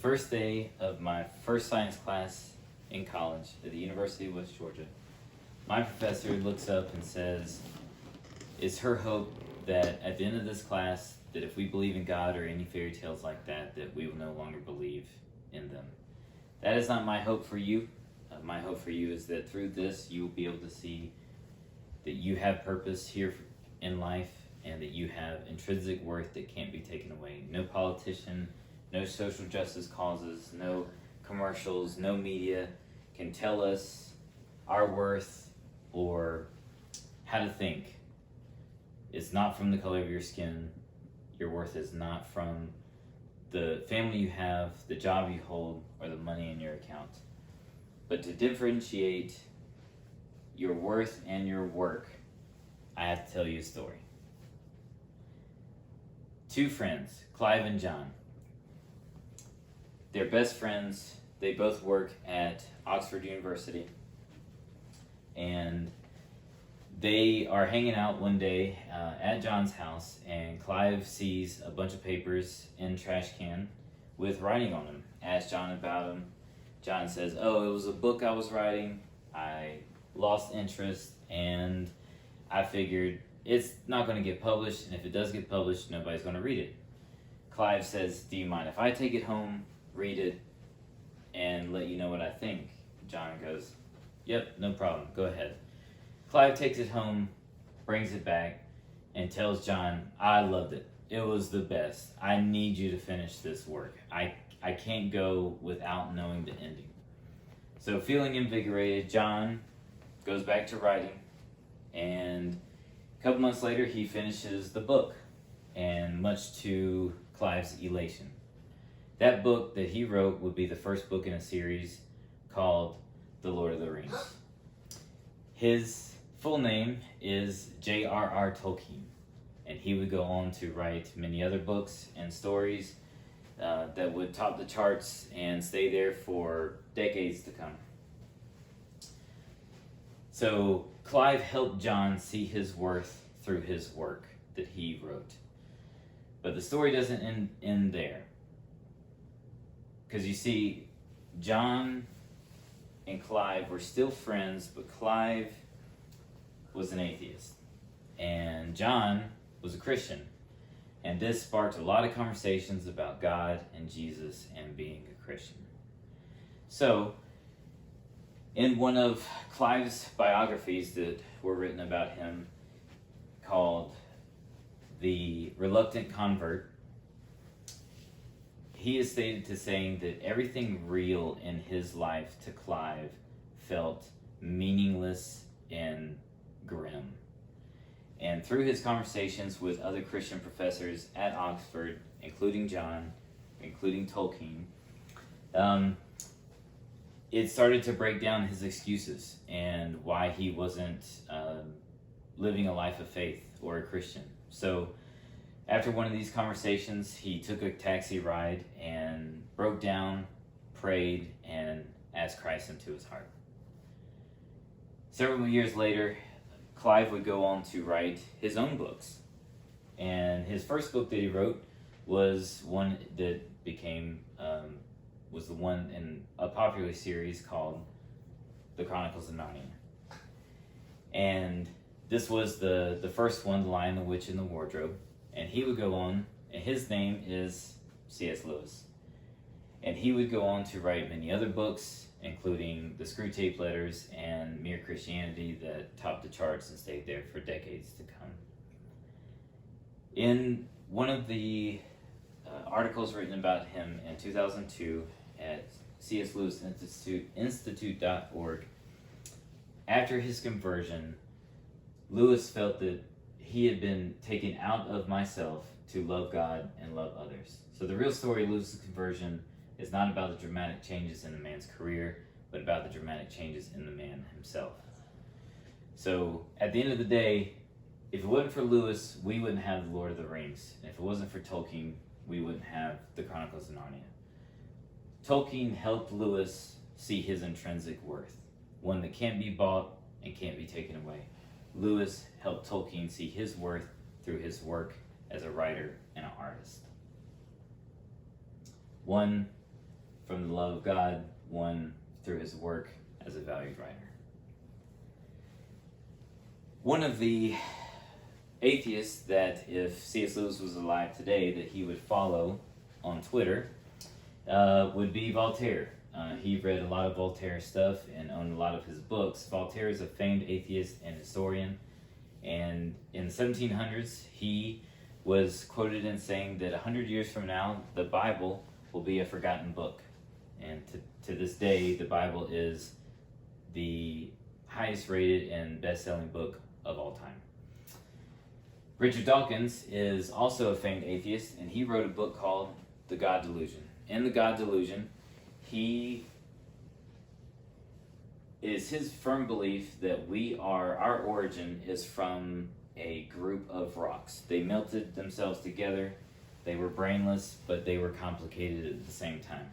first day of my first science class in college at the University of West Georgia, my professor looks up and says, it's her hope that at the end of this class, that if we believe in God or any fairy tales like that, that we will no longer believe in them. That is not my hope for you. My hope for you is that through this, you will be able to see that you have purpose here in life and that you have intrinsic worth that can't be taken away. No politician, no social justice causes, no commercials, no media can tell us our worth or how to think. It's not from the color of your skin. Your worth is not from the family you have, the job you hold, or the money in your account. But to differentiate your worth and your work, I have to tell you a story. Two friends, Clive and John. They're best friends. They both work at Oxford University. And they are hanging out one day at John's house, and Clive sees a bunch of papers in a trash can with writing on them. Asks John about them. John says, oh, it was a book I was writing. I lost interest, and I figured it's not going to get published, and if it does get published, nobody's going to read it. Clive says, do you mind if I take it home, read it, and let you know what I think? John goes, yep, no problem, go ahead. Clive takes it home, brings it back, and tells John, I loved it. It was the best. I need you to finish this work. I can't go without knowing the ending. So feeling invigorated, John goes back to writing, and a couple months later he finishes the book, and much to Clive's elation. That book that he wrote would be the first book in a series called The Lord of the Rings. His full name is J.R.R. Tolkien, and he would go on to write many other books and stories that would top the charts and stay there for decades to come. So Clive helped John see his worth through his work that he wrote. But the story doesn't end there. Because you see, John and Clive were still friends, but Clive was an atheist, and John was a Christian. And this sparked a lot of conversations about God and Jesus and being a Christian. So, in one of Clive's biographies that were written about him, called The Reluctant Convert, he is stated to saying that everything real in his life to Clive felt meaningless and grim. And through his conversations with other Christian professors at Oxford, including John, including Tolkien, it started to break down his excuses and why he wasn't living a life of faith or a Christian. So after one of these conversations, he took a taxi ride and broke down, prayed, and asked Christ into his heart. Several years later, Clive would go on to write his own books. And his first book that he wrote was one that was the one in a popular series called The Chronicles of Narnia. And this was the first one, The Lion, the Witch, and the Wardrobe. And he would go on, and his name is C.S. Lewis. And he would go on to write many other books, including the Screwtape Letters and Mere Christianity, that topped the charts and stayed there for decades to come. In one of the articles written about him in 2002 at cslewisinstitute.org, after his conversion, Lewis felt that he had been taken out of myself to love God and love others. So the real story of Lewis's conversion is not about the dramatic changes in the man's career, but about the dramatic changes in the man himself. So at the end of the day, if it wasn't for Lewis, we wouldn't have The Lord of the Rings. And if it wasn't for Tolkien, we wouldn't have The Chronicles of Narnia. Tolkien helped Lewis see his intrinsic worth, one that can't be bought and can't be taken away. Lewis helped Tolkien see his worth through his work as a writer and an artist. One from the love of God won through his work as a valued writer. One of the atheists that if C.S. Lewis was alive today that he would follow on Twitter would be Voltaire. He read a lot of Voltaire stuff and owned a lot of his books. Voltaire is a famed atheist and historian, and in the 1700s he was quoted in saying that 100 years from now the Bible will be a forgotten book. And to this day, the Bible is the highest rated and best-selling book of all time. Richard Dawkins is also a famed atheist, and he wrote a book called The God Delusion. In The God Delusion, it is his firm belief that our origin is from a group of rocks. They melted themselves together. They were brainless, but they were complicated at the same time.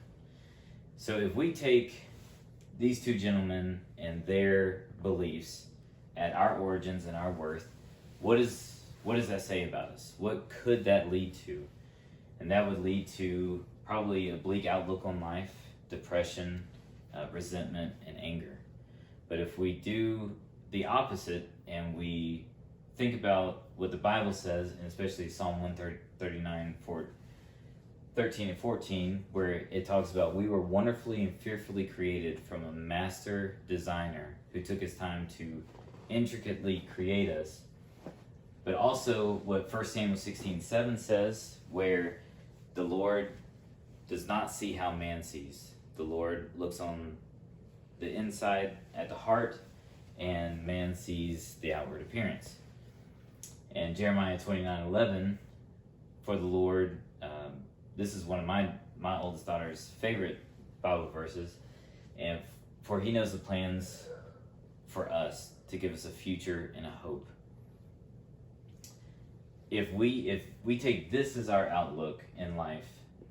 So if we take these two gentlemen and their beliefs at our origins and our worth, what does that say about us? What could that lead to? And that would lead to probably a bleak outlook on life, depression, resentment, and anger. But if we do the opposite and we think about what the Bible says, and especially Psalm 139, 13 and 14, where it talks about we were wonderfully and fearfully created from a master designer who took his time to intricately create us. But also what 1 Samuel 16:7 says, where the Lord does not see how man sees. The Lord looks on the inside at the heart, and man sees the outward appearance. And Jeremiah 29:11, for the Lord, this is one of my oldest daughter's favorite Bible verses, and for he knows the plans for us to give us a future and a hope. If we take this as our outlook in life,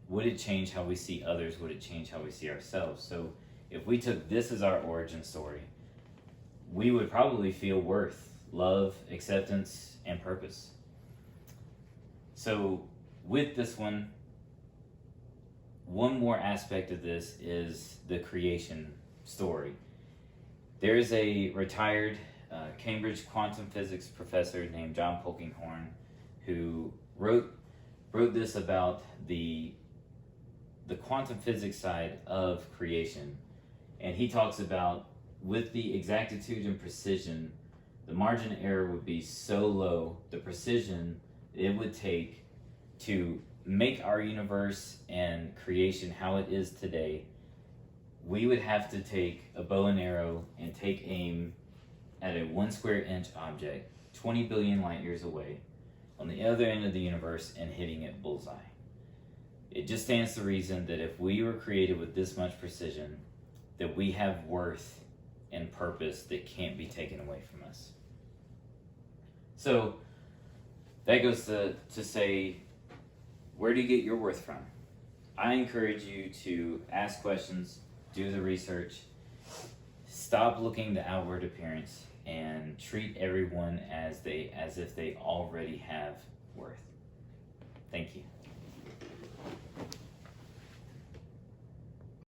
would it change how we see others? Would it change how we see ourselves? So if we took this as our origin story, we would probably feel worth, love, acceptance, and purpose. So with this one more aspect of this is the creation story. There is a retired Cambridge quantum physics professor named John Polkinghorne who wrote this about the quantum physics side of creation. And he talks about, with the exactitude and precision, the margin of error would be so low, the precision it would take to make our universe and creation how it is today, we would have to take a bow and arrow and take aim at a 1 square inch object 20 billion light years away on the other end of the universe and hitting it bullseye. It just stands to reason that if we were created with this much precision, that we have worth and purpose that can't be taken away from us. So that goes to say, where do you get your worth from? I encourage you to ask questions, do the research, stop looking the outward appearance, and treat everyone as if they already have worth. Thank you.